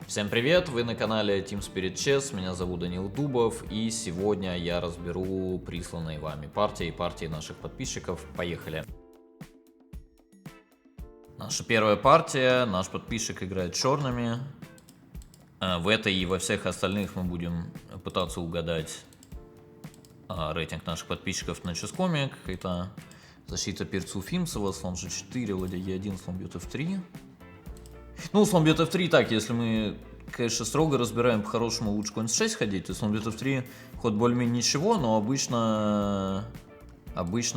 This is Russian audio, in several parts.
Всем привет, вы на канале Team Spirit Chess, меня зовут Данил Дубов, и сегодня я разберу присланные вами партии наших подписчиков. Поехали! Наша первая партия, наш подписчик играет черными. В этой и во всех остальных мы будем пытаться угадать рейтинг наших подписчиков на Chess.com. Какая-то защита перца Уфимцева, слон G4, ладья E1, слон бьет F3. Ну, слон бьет F3 так, если мы, конечно, строго разбираем по-хорошему, лучше конь с6 ходить, то слон бьет F3 ход более-менее ничего, но обычно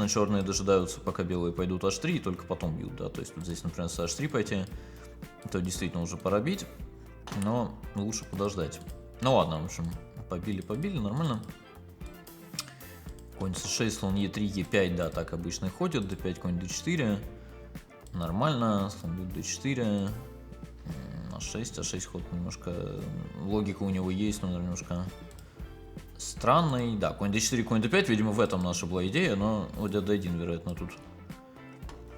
черные дожидаются, пока белые пойдут H3 и только потом бьют, да, то есть вот здесь, например, с H3 пойти, то действительно уже пора бить, но лучше подождать. Ну ладно, в общем, побили, нормально. Конь c6, слон e3, e5, да, так обычно ходят, d5, конь d4, нормально, слон бьет d4, А6 ход немножко, логика у него есть, но немножко странный. Да, конь d4, конь d5, видимо, в этом наша была идея, но ладья d1, вероятно, тут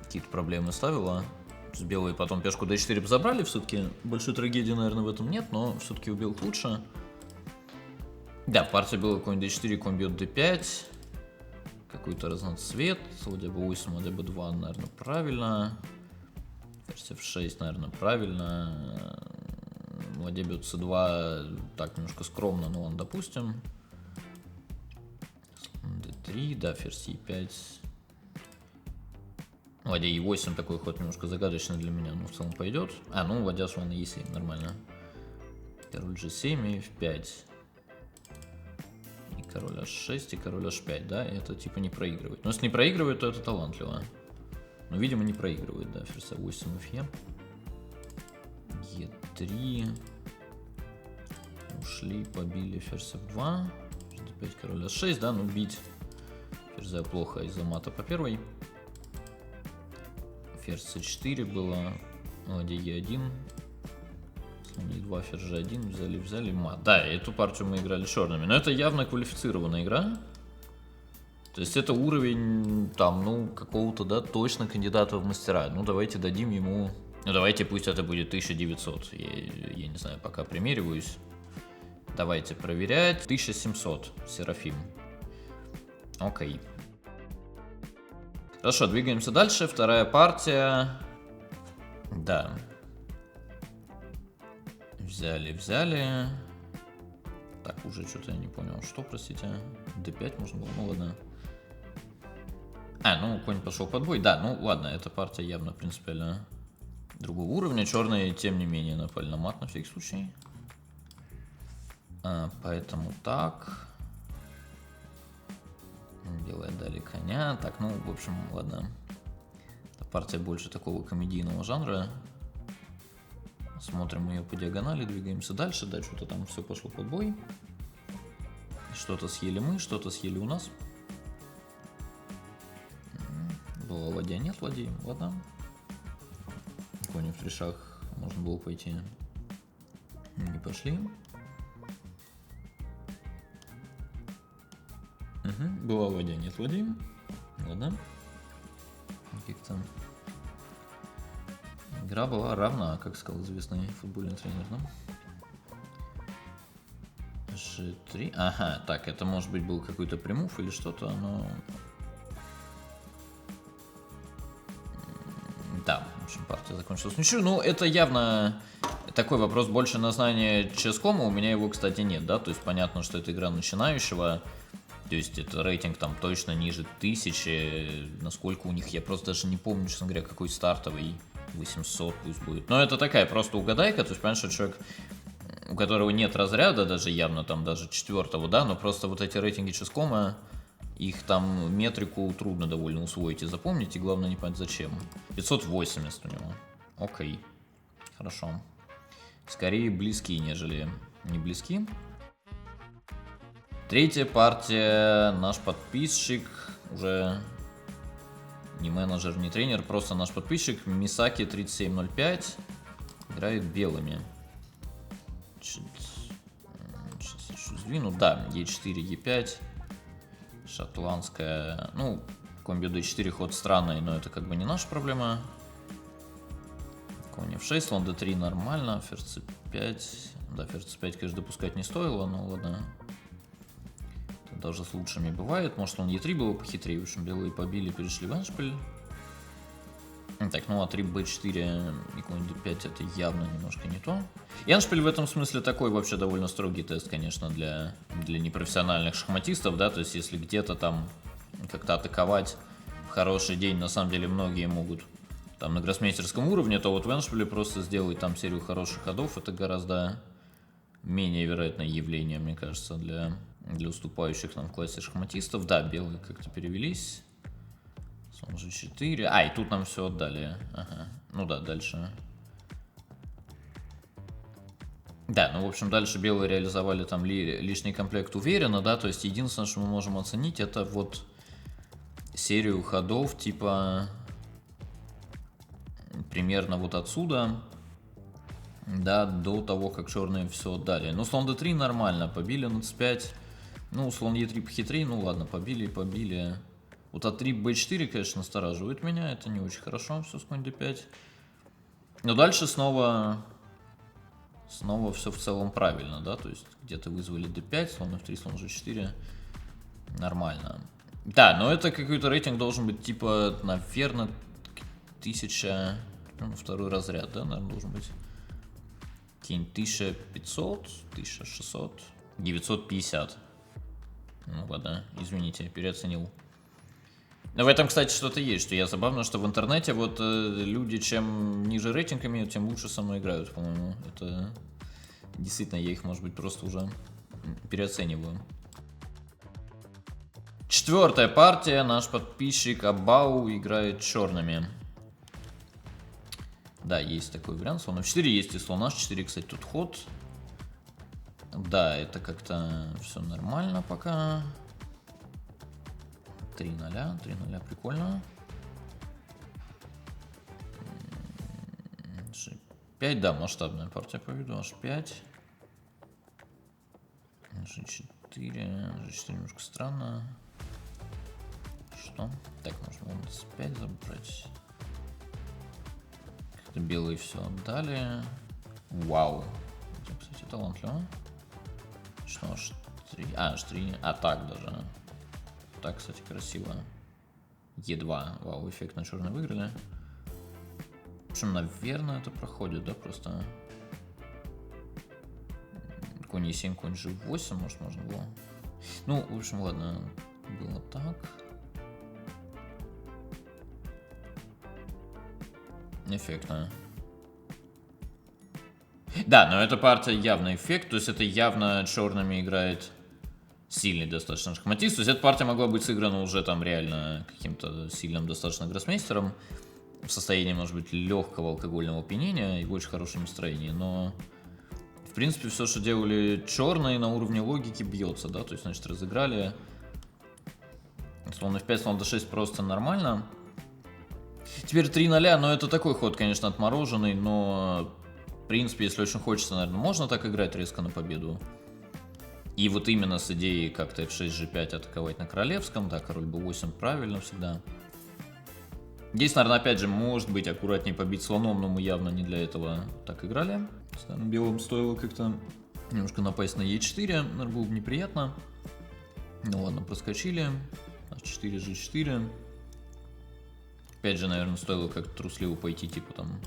какие-то проблемы ставила. Белые потом пешку d4 забрали, все-таки большой трагедии, наверное, в этом нет, но все-таки у белых лучше. Да, партия белых, конь d4, конь бьет d5, какой-то разноцвет, ладья b8, ладья b2, наверное, правильно. Ферзь f6, наверное, правильно. Ладья бьет c2, так, немножко скромно, но ладно, допустим. d3, да, ферзь e5. Ладья e8, такой ход немножко загадочный для меня, но в целом пойдет. Ну, ладья слон e7, нормально. Король g7 и f5. И король h6, и король h5, да, и это типа не проигрывает. Но если не проигрывает, то это талантливо. Но, видимо, не проигрывает, да, ферзь a8, fe. e3. Ушли, побили ферзь f2. d5, король a6, да, ну бить ферзя плохо из-за мата по первой. Ферзь c4 было, ладья e1. Слон e2, ферзь g1, взяли мат. Да, эту партию мы играли черными, но это явно квалифицированная игра. То есть это уровень, там, ну, какого-то, да, точно кандидата в мастера. Ну, давайте дадим ему... Ну, давайте, пусть это будет 1900. Я не знаю, пока примериваюсь. Давайте проверять. 1700, Серафим. Окей. Хорошо, двигаемся дальше. Вторая партия. Да. Взяли. Так, уже что-то я не понял. Что, простите? d5 можно было? Ну, ладно. Ну, конь пошел под бой. Да, ну ладно, эта партия явно принципиально другого уровня. Черные, тем не менее, напали на мат на всякий случай. Поэтому так. Белые дали коня. Так, ну, в общем, ладно. Эта партия больше такого комедийного жанра. Смотрим ее по диагонали, двигаемся дальше. Да, что-то там все пошло под бой. Что-то съели мы, что-то съели у нас. Была ладья, нет ладьи, ладно. Кони в 3 шаг можно было пойти. Не пошли. Была ладья, нет ладьи. Ладно. Как-то игра была равна, как сказал известный футбольный тренер, да? G3. Ага, так, это может быть был какой-то премув или что-то, но... Да, в общем, партия закончилась ничью. Ну, это явно такой вопрос больше на знание Chess.com. У меня его, кстати, нет, да? То есть понятно, что это игра начинающего. То есть это рейтинг там точно ниже 1000. Насколько у них, я просто даже не помню, честно говоря, какой стартовый. 800 пусть будет. Но это такая просто угадайка. То есть, понимаешь, что человек, у которого нет разряда, даже явно там даже 4-го, да? Но просто вот эти рейтинги Chess.com, их там метрику трудно довольно усвоить и запомнить, и главное не понять зачем. 580 у него. Окей. Хорошо. Скорее близки, нежели не близки. Третья партия. Наш подписчик, уже не менеджер, не тренер, просто наш подписчик, Мисаки 3705, играет белыми. Сейчас еще сдвину. Да, Е4, Е5. Шотландская. Ну, конь бьет d4, ход странный, но это как бы не наша проблема. Конь f6, слон d3 нормально, ферзь c5. Да, ферзь c5, конечно, допускать не стоило, но ладно. Тут даже с лучшими бывает. Может, слон e3 было похитрее. В общем, белые побили, перешли в эндшпиль. Так, ну а 3 b4 и конь d5 это явно немножко не то. Эндшпиль в этом смысле такой вообще довольно строгий тест, конечно, для непрофессиональных шахматистов, да, то есть если где-то там как-то атаковать в хороший день, на самом деле многие могут там на гроссмейстерском уровне, то вот в эндшпиле просто сделать там серию хороших ходов, это гораздо менее вероятное явление, мне кажется, для уступающих нам в классе шахматистов. Да, белые как-то перевелись. Слон g4. А, и тут нам все отдали. Ага. Ну да, дальше. Да, ну в общем дальше белые реализовали там лишний комплект уверенно, да, то есть единственное, что мы можем оценить, это вот серию ходов типа примерно вот отсюда, да, до того, как черные все отдали. Ну, слон d3 нормально, побили на c5, ну, слон e3 похитрее, ну ладно, побили. Вот a3 b4, конечно, настораживает меня, это не очень хорошо, все с конь d5. Но дальше снова все в целом правильно, да, то есть где-то вызвали d5, слон f3, слон g4, нормально. Да, но это какой-то рейтинг должен быть типа, наверное, 1000, ну, второй разряд, да, наверное, должен быть. 1500, 1600, 950. Ну ладно, извините, переоценил. Но в этом, кстати, что-то есть, что я забавно, что в интернете вот люди, чем ниже рейтинг имеют, тем лучше со мной играют, по-моему. Это действительно, я их, может быть, просто уже переоцениваю. Четвертая партия, наш подписчик Абау играет черными. Да, есть такой вариант, слон f4, есть и слон h4, кстати, тут ход. Да, это как-то все нормально пока. 3-0, прикольно. G5, да, масштабная партия по виду, h5. G4 немножко странно. Что? Так, можно c5 забрать. Как-то белые все отдали. Вау. Это, кстати, талантливо. Что, h3? А, h3. А, так даже. Так, кстати, красиво. Е2. Вау, эффектно черные выиграли. В общем, наверное, это проходит, да, просто. Конь e7, конь g8, может, можно было. Ну, в общем, ладно. Было так. Эффектно. Да, но эта партия явно эффект, то есть это явно черными играет сильный достаточно шахматист. То есть эта партия могла быть сыграна уже там реально каким-то сильным достаточно гроссмейстером в состоянии, может быть, легкого алкогольного опьянения и в очень хорошем настроении, но в принципе все, что делали черные, на уровне логики бьется, да, то есть, значит, разыграли слон f5, слон d6 просто нормально. Теперь 3-0, но это такой ход, конечно, отмороженный, но в принципе, если очень хочется, наверное, можно так играть резко на победу. И вот именно с идеей как-то f6, g5 атаковать на королевском, да, король b8 правильно всегда. Здесь, наверное, опять же, может быть аккуратнее побить слоном, но мы явно не для этого так играли. Белым стоило как-то немножко напасть на e4, наверное, было бы неприятно. Ну ладно, проскочили. h4, g4. Опять же, наверное, стоило как-то трусливо пойти, типа там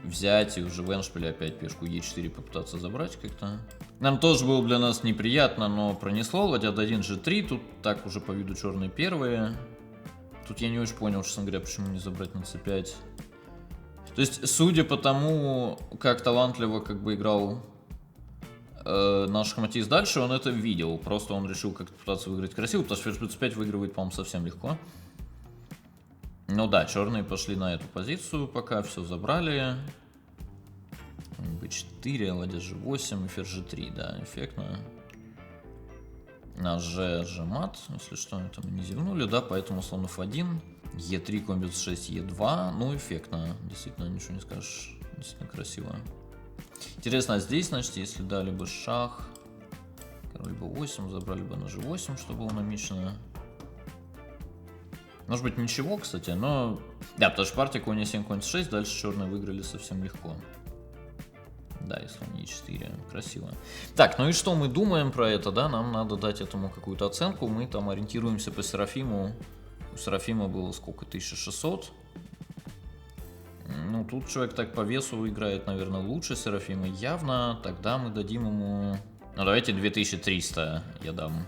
взять и уже в эндшпиле опять пешку e4 попытаться забрать как-то. Нам тоже было для нас неприятно, но пронесло. Ладья d1, g3. Тут так уже по виду черные первые. Тут я не очень понял, честно говоря, почему не забрать на c5. То есть, судя по тому, как талантливо как бы играл наш шахматист дальше, он это видел. Просто он решил как-то пытаться выиграть красиво, потому что ферзь b5 выигрывает, по-моему, совсем легко. Ну да, черные пошли на эту позицию, пока все забрали. b4, ладья g8 и ферзь g3, да, эффектно. На g мат, если что, это мы не зевнули, да, поэтому слон f1, e3, конь b6, e2, ну эффектно, действительно, ничего не скажешь, действительно красиво. Интересно, а здесь, значит, если дали бы шах, король b8, забрали бы на g8, что было намечено. Может быть, ничего, кстати, но... Да, потому что партия конь e7, конь c6, дальше черные выиграли совсем легко. Да, и слон e4. Красиво. Так, ну и что мы думаем про это, да? Нам надо дать этому какую-то оценку. Мы там ориентируемся по Серафиму. У Серафима было сколько? 1600. Ну, тут человек так по весу играет, наверное, лучше Серафима явно. Тогда мы дадим ему... Ну, давайте 2300 я дам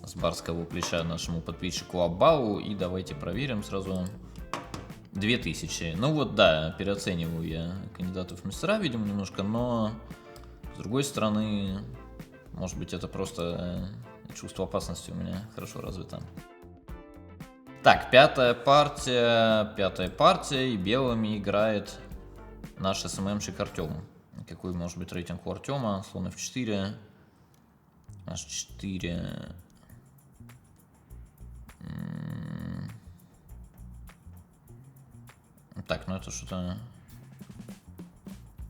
с барского плеча нашему подписчику Абау. И давайте проверим сразу. 2000. Ну вот, да, переоцениваю я кандидатов в мастера, видимо, немножко, но с другой стороны, может быть, это просто чувство опасности у меня хорошо развито. Так, пятая партия, и белыми играет наш СММщик Артем. Какой может быть рейтинг у Артема? Слон F4, H4. Так, ну это что-то...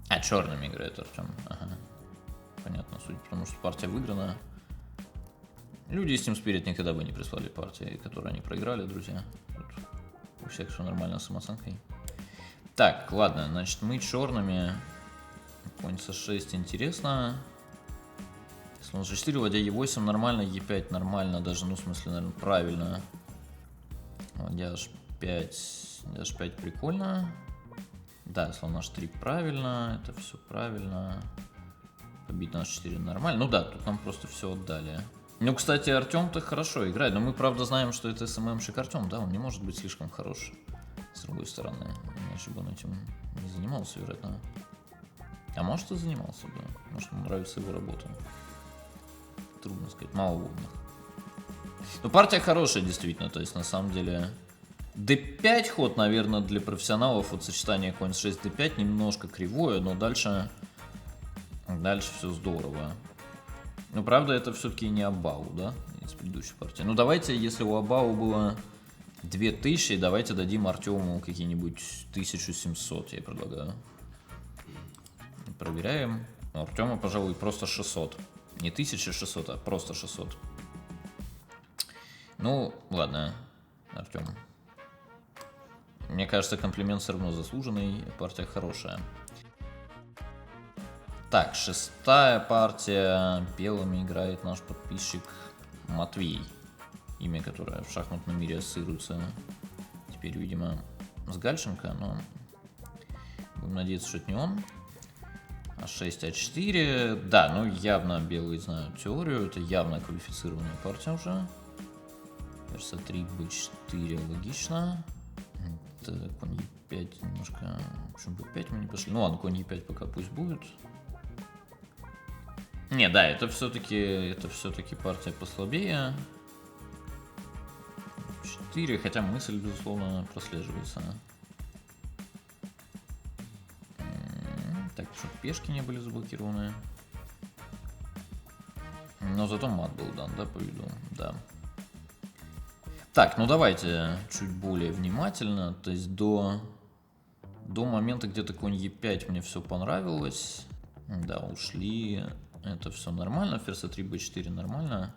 А, черными играет Артем. Ага. Понятно, судя по тому, что партия выиграна. Люди из Team Spirit никогда бы не прислали партии, которые они проиграли, друзья. Тут у всех все нормально с самооценкой. Так, ладно, значит, мы черными. Конь c6 интересно. Слон g4, ладья e8 нормально, e5 нормально, даже, ну, в смысле, наверное, правильно. Ладья h5, h5 прикольно. Да, слон h3 правильно, это все правильно. Побить на h4 нормально. Ну да, тут нам просто все отдали. Ну, кстати, Артем-то хорошо играет, но мы, правда, знаем, что это СММщик Артем, да, он не может быть слишком хорош. С другой стороны, иначе бы он этим не занимался, вероятно. А может, и занимался бы. Может, ему нравится его работа. Трудно сказать, мало водных. Ну, партия хорошая, действительно, то есть, на самом деле... D5 ход, наверное, для профессионалов, вот сочетание конь 6 D5 немножко кривое, но дальше все здорово. Но, правда, это все-таки не Абау, да, из предыдущей партии. Ну, давайте, если у Абау было 2000, давайте дадим Артему какие-нибудь 1700, я предлагаю. Проверяем. У Артема, пожалуй, просто 600. Не 1600, а просто 600. Ну, ладно, Артем. Мне кажется, комплимент все равно заслуженный, партия хорошая. Так, шестая партия. Белыми играет наш подписчик Матвей. Имя, которое в шахматном мире ассоциируется теперь, видимо, с Гальченко, но будем надеяться, что это не он. А6, А4. Да, ну явно белые знают теорию. Это явно квалифицированная партия уже. Ферзь А3, Б4 логично. Так, конь Е5 немножко... Почему Б5 мы не пошли? Ну ладно, конь Е5 пока пусть будет. Не, да, это все-таки партия послабее. 4, хотя мысль, безусловно, прослеживается. Так, чтобы пешки не были заблокированы. Но зато мат был дан, да, по виду, да. Так, ну давайте чуть более внимательно. То есть до момента где-то конь Е5 мне все понравилось. Да, ушли. Это все нормально. Ферзь А3, Б4 нормально.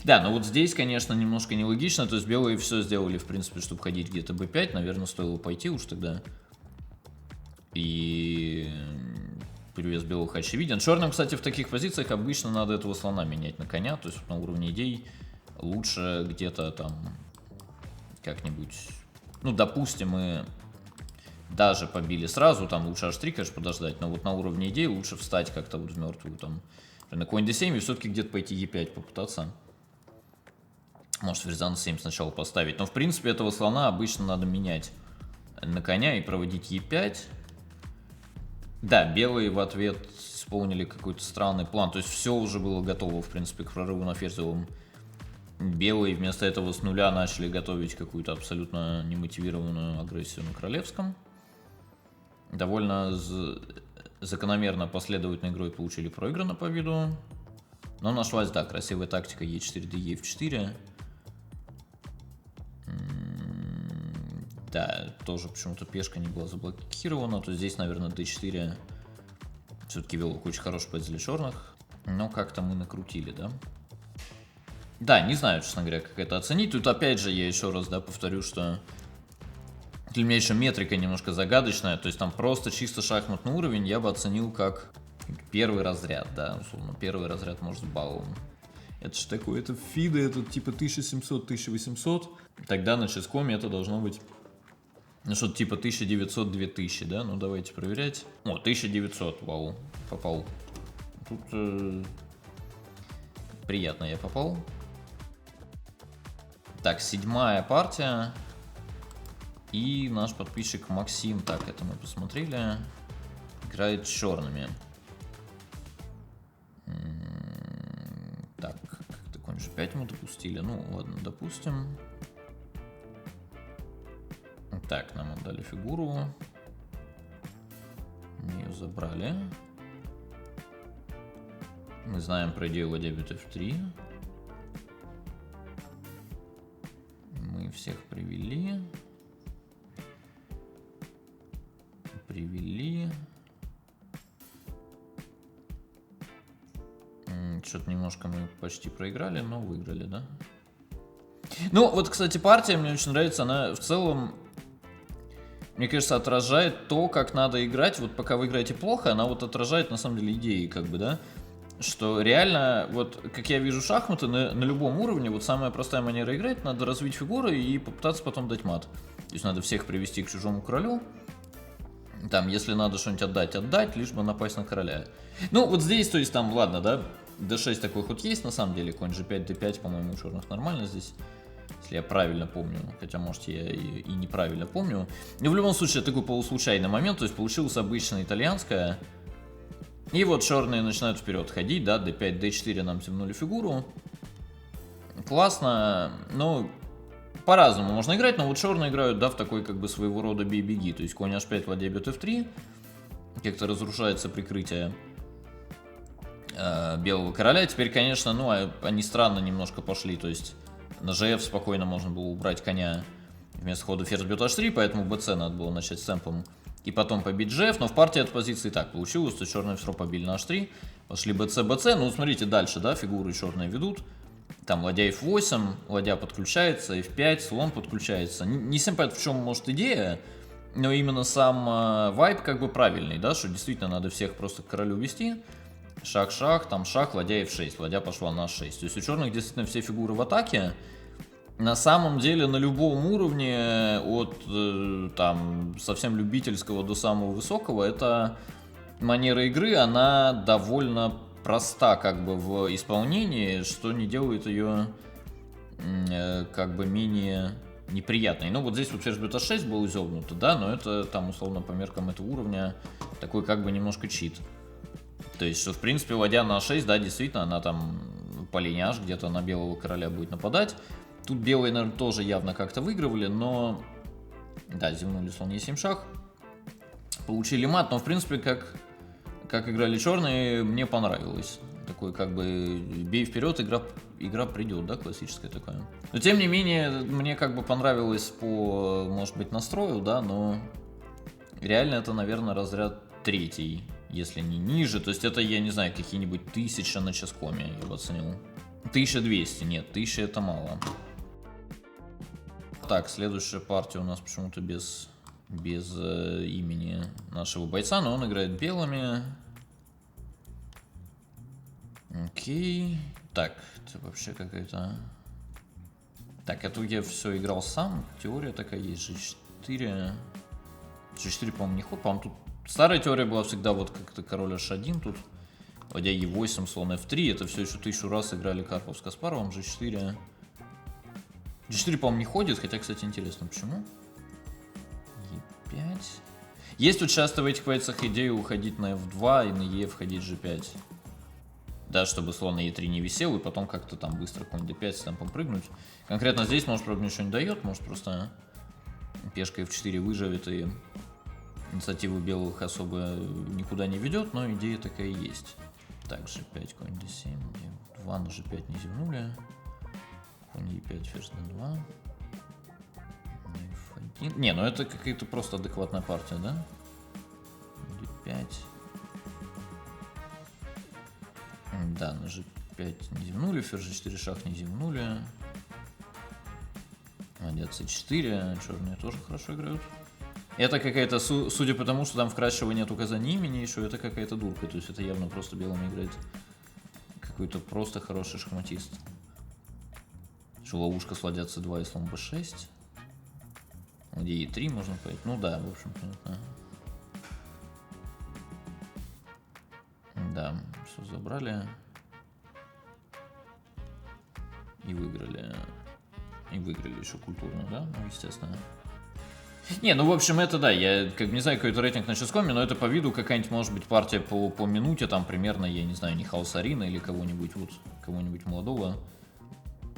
Да, но вот здесь, конечно, немножко нелогично. То есть белые все сделали, в принципе, чтобы ходить где-то Б5. Наверное, стоило пойти уж тогда. И перевес белых очевиден. Черным, кстати, в таких позициях обычно надо этого слона менять на коня. То есть на уровне идей лучше где-то там как-нибудь... Ну, допустим, мы даже побили сразу. Там лучше H3, конечно, подождать. Но вот на уровне идей лучше встать как-то вот в мертвую. Там на конь D7 и все-таки где-то пойти E5 попытаться. Может, ферзь на 7 сначала поставить. Но, в принципе, этого слона обычно надо менять на коня и проводить E5. Да, белые в ответ исполнили какой-то странный план. То есть все уже было готово, в принципе, к прорыву на ферзевом. Белые вместо этого с нуля начали готовить какую-то абсолютно немотивированную агрессию на королевском. Довольно закономерно последовательной игрой получили проиграно по виду. Но нашлась, да, красивая тактика Е4, Д, Е4. Да, тоже почему-то пешка не была заблокирована. То здесь, наверное, d4 все-таки вел очень хороший пэт для черных. Но как-то мы накрутили, да? Да, не знаю, честно говоря, как это оценить. Тут опять же я еще раз, да, повторю, что для меня еще метрика немножко загадочная. То есть там просто чисто шахматный уровень я бы оценил как первый разряд, да, условно. Первый разряд может с баллом. Это же такое, это фиды, это типа 1700-1800. Тогда на ческоме это должно быть, ну, что-то типа 1900-2000, да? Ну, давайте проверять. О, 1900, вау, попал. Тут приятно я попал. Так, 7-я партия. И наш подписчик Максим, так, это мы посмотрели, играет с черными. Так, как-то конь G5 мы допустили. Ну, ладно, допустим. Так, нам отдали фигуру. Мы ее забрали. Мы знаем про идею ладья бьет f3. Мы всех привели. Что-то немножко мы почти проиграли, но выиграли, да? Ну, вот, кстати, партия мне очень нравится. Она в целом, мне кажется, отражает то, как надо играть. Вот пока вы играете плохо, она вот отражает, на самом деле, идеи, как бы, да? Что реально, вот, как я вижу шахматы, на любом уровне, вот самая простая манера играть, надо развить фигуры и попытаться потом дать мат. То есть надо всех привести к чужому королю. Там, если надо что-нибудь отдать, лишь бы напасть на короля. Ну, вот здесь, то есть там, ладно, да, d6 такой ход есть, на самом деле, конь g5, d5, по-моему, у черных нормально здесь, если я правильно помню, хотя, может, я и неправильно помню. Но в любом случае, такой полуслучайный момент, то есть получилось обычно итальянская. И вот черные начинают вперед ходить, да, d5, d4 нам темнули фигуру. Классно, но по-разному можно играть, но вот черные играют, да, в такой как бы своего рода бей-беги. То есть конь h5, ладья бьет f3, как-то разрушается прикрытие белого короля. Теперь, конечно, ну, они странно немножко пошли, то есть на gf спокойно можно было убрать коня вместо хода ферзь бьет h3, поэтому bc надо было начать с темпом и потом побить gf, но в партии от позиции так получилось, то черные все равно побили на h3, пошли bc, ну, смотрите дальше, да, фигуры черные ведут. Там ладья f8, ладья подключается, f5, слон подключается. Не всем понятно, в чем может идея, но именно сам вайб как бы правильный, да, что действительно надо всех просто к королю вести. Шах-шах, там шах, ладья f6, ладья пошла на h6. То есть у черных действительно все фигуры в атаке. На самом деле на любом уровне, от там совсем любительского до самого высокого, эта манера игры, она довольно проста как бы в исполнении, что не делает ее как бы менее неприятной. Ну вот здесь вот ферзь бьет h6 был изогнуто, да, но это там условно по меркам этого уровня такой как бы немножко чит. То есть, что в принципе ладья на h6, да, действительно, она там по линии h где-то на белого короля будет нападать. Тут белые, наверное, тоже явно как-то выигрывали, но да, зевнули слон e7 шах, получили мат, но в принципе как играли черные, мне понравилось. Такой как бы бей вперед, игра придет, да, классическая такая. Но тем не менее, мне как бы понравилось по, может быть, настрою, да, но реально это, наверное, разряд третий, если не ниже. То есть это, я не знаю, какие-нибудь 1000 на ческоме, я бы оценил. 1200, нет, 1000 это мало. Так, следующая партия у нас почему-то без имени нашего бойца, но он играет белыми. Окей. Так, это вообще какая-то... Так, эту я все играл сам. Теория такая есть. G4. G4, по-моему, не ход. По-моему, тут старая теория была всегда вот как-то король H1. Тут ладья E8, слон F3. Это все еще 1000 раз играли Карпов с Каспаровым. G4. G4, по-моему, не ходит. Хотя, кстати, интересно, почему? E5. Есть вот часто в этих бойцах идея уходить на F2 и на E входить G5. Да, чтобы слон на e3 не висел, и потом как-то там быстро конь d5 с темпом прыгнуть. Конкретно здесь, может, правда, ничего не дает, может, просто пешка f4 выживет, и инициатива белых особо никуда не ведет, но идея такая есть. Так, g5, конь d7, 2 на g5 не зевнули. Конь e5, ферзь d2. F1. Не, ну это какая-то просто адекватная партия, да? d5. Да, на F5 не зевнули, ферзь G4 шах не зевнули. Ладья C4, черные тоже хорошо играют. Это какая-то, судя по тому, что там вкрадчиво нет указаний имени еще, это какая-то дурка. То есть это явно просто белыми играет какой-то просто хороший шахматист. Что ловушка с ладья C2 и слон B6. Ладья E3 можно понять. Ну да, в общем, понятно. Да, все забрали. И выиграли. И выиграли еще культурно, да? Ну, естественно. Не, ну, в общем, это да, я как бы не знаю, какой это рейтинг на ческоме, но это по виду какая-нибудь, может быть, партия по минуте, там, примерно, я не знаю, Нихао Сарина или кого-нибудь, вот, кого-нибудь молодого.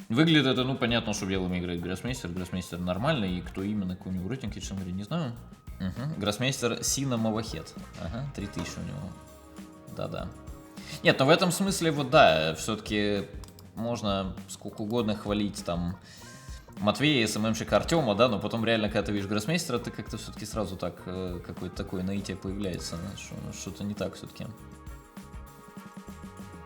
Выглядит это, ну, понятно, что белыми играет Гроссмейстер. Гроссмейстер нормальный, и кто именно, какой у него рейтинг, я, честно говоря, не знаю. Гроссмейстер Сина Мавахет. Ага, 3000 у него. Да-да. Нет, но в этом смысле, вот да, все-таки можно сколько угодно хвалить, там, Матвея, СММщика Артема, да, но потом реально, когда ты видишь Гроссмейстера, ты как-то все-таки сразу так, какое-то такое наитие появляется, что-то не так все-таки.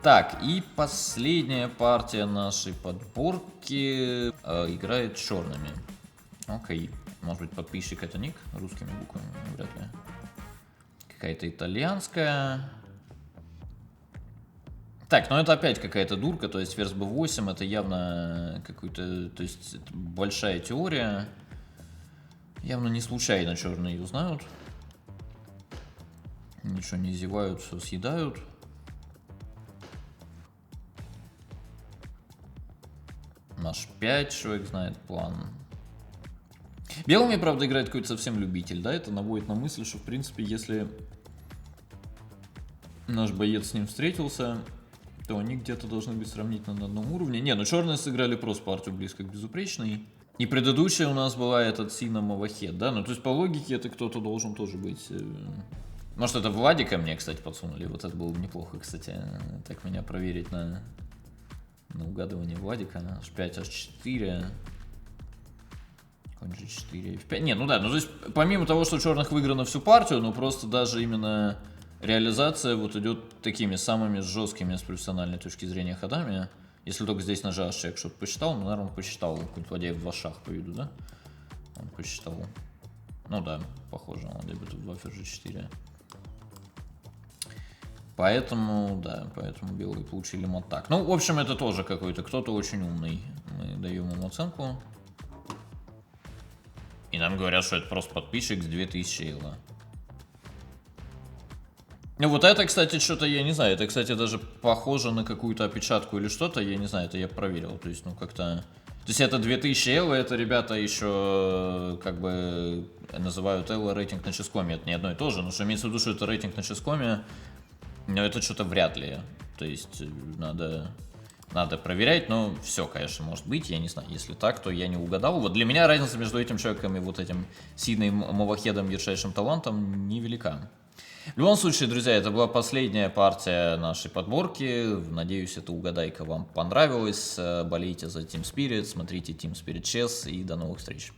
Так, и последняя партия нашей подборки играет черными. Окей, может быть подписчик это ник русскими буквами, вряд ли. Какая-то итальянская. Так, ну это опять какая-то дурка, то есть ферзь b8 это явно какой-то, то есть большая теория. Явно не случайно черные ее знают. Ничего не зевают, все съедают. Наш 5, человек знает план. Белыми, правда, играет какой-то совсем любитель, да, это наводит на мысль, что в принципе, если наш боец с ним встретился, то они где-то должны быть сравнительно на одном уровне. Не, ну черные сыграли просто партию близко к безупречной. И предыдущая у нас была этот Сина Мавахет, да? Ну, то есть по логике это кто-то должен тоже быть. Может, это Владика мне, кстати, подсунули. Вот это было бы неплохо, кстати. Так меня проверить на угадывание Владика. H5, H4. Конь G4, F5. Не, ну да, ну то есть помимо того, что у черных выиграно всю партию, ну просто даже именно реализация вот идет такими самыми жесткими с профессиональной точки зрения ходами. Если только здесь на H человек что-то посчитал, ну, наверное, он посчитал какой-нибудь ладья в 2 шах по виду, да? Он посчитал. Ну да, похоже, ладья b2, ферзь G4. Поэтому, да, поэтому белые получили мат так. Ну, в общем, это тоже какой-то, кто-то очень умный. Мы даем ему оценку. И нам говорят, что это просто подписчик с 2000 евро. Ну вот это, кстати, что-то, я не знаю, это, кстати, даже похоже на какую-то опечатку или что-то, я не знаю, это я проверил, то есть, ну, как-то... То есть это 2000 евро, это ребята еще, как бы, называют Элла рейтинг на ческоме, это не одно и то же, но что имеется в виду, что это рейтинг на ческоме, но это что-то вряд ли, то есть надо проверять, но все, конечно, может быть, я не знаю, если так, то я не угадал. Вот для меня разница между этим человеком и вот этим Синой Мавахедом, ярчайшим талантом, невелика. В любом случае, друзья, это была последняя партия нашей подборки. Надеюсь, эта угадайка вам понравилась. Болейте за Team Spirit, смотрите Team Spirit Chess и до новых встреч.